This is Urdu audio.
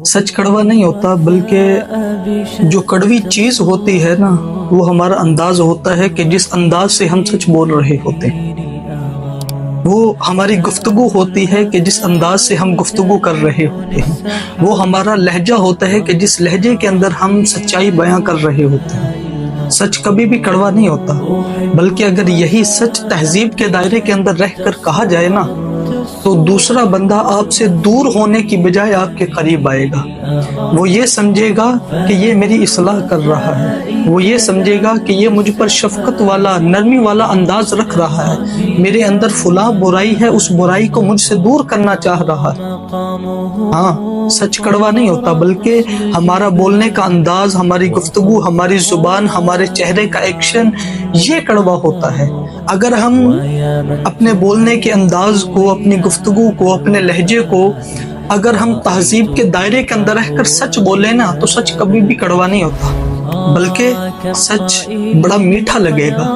سچ کڑوا نہیں ہوتا، بلکہ جو کڑوی چیز ہوتی ہے نا، وہ ہمارا انداز ہوتا ہے کہ جس انداز سے ہم سچ بول رہے ہوتے ہیں۔ وہ ہماری گفتگو ہوتی ہے کہ جس انداز سے ہم گفتگو کر رہے ہوتے ہیں۔ وہ ہمارا لہجہ ہوتا ہے کہ جس لہجے کے اندر ہم سچائی بیاں کر رہے ہوتے ہیں۔ سچ کبھی بھی کڑوا نہیں ہوتا، بلکہ اگر یہی سچ تہذیب کے دائرے کے اندر رہ کر کہا جائے نا، تو دوسرا بندہ آپ سے دور ہونے کی بجائے آپ کے قریب آئے گا۔ وہ یہ سمجھے گا کہ یہ میری اصلاح کر رہا ہے، وہ یہ سمجھے گا کہ یہ مجھ پر شفقت والا، نرمی والا انداز رکھ رہا ہے، میرے اندر فلاں برائی ہے، اس برائی کو مجھ سے دور کرنا چاہ رہا ہے۔ ہاں، سچ کڑوا نہیں ہوتا، بلکہ ہمارا بولنے کا انداز، ہماری گفتگو، ہماری زبان، ہمارے چہرے کا ایکشن، یہ کڑوا ہوتا ہے۔ اگر ہم اپنے بولنے کے انداز کو، اپنی گفتگو کو، اپنے لہجے کو اگر ہم تہذیب کے دائرے کے اندر رہ کر سچ بولیں نا، تو سچ کبھی بھی کڑوا نہیں ہوتا، بلکہ سچ بڑا میٹھا لگے گا۔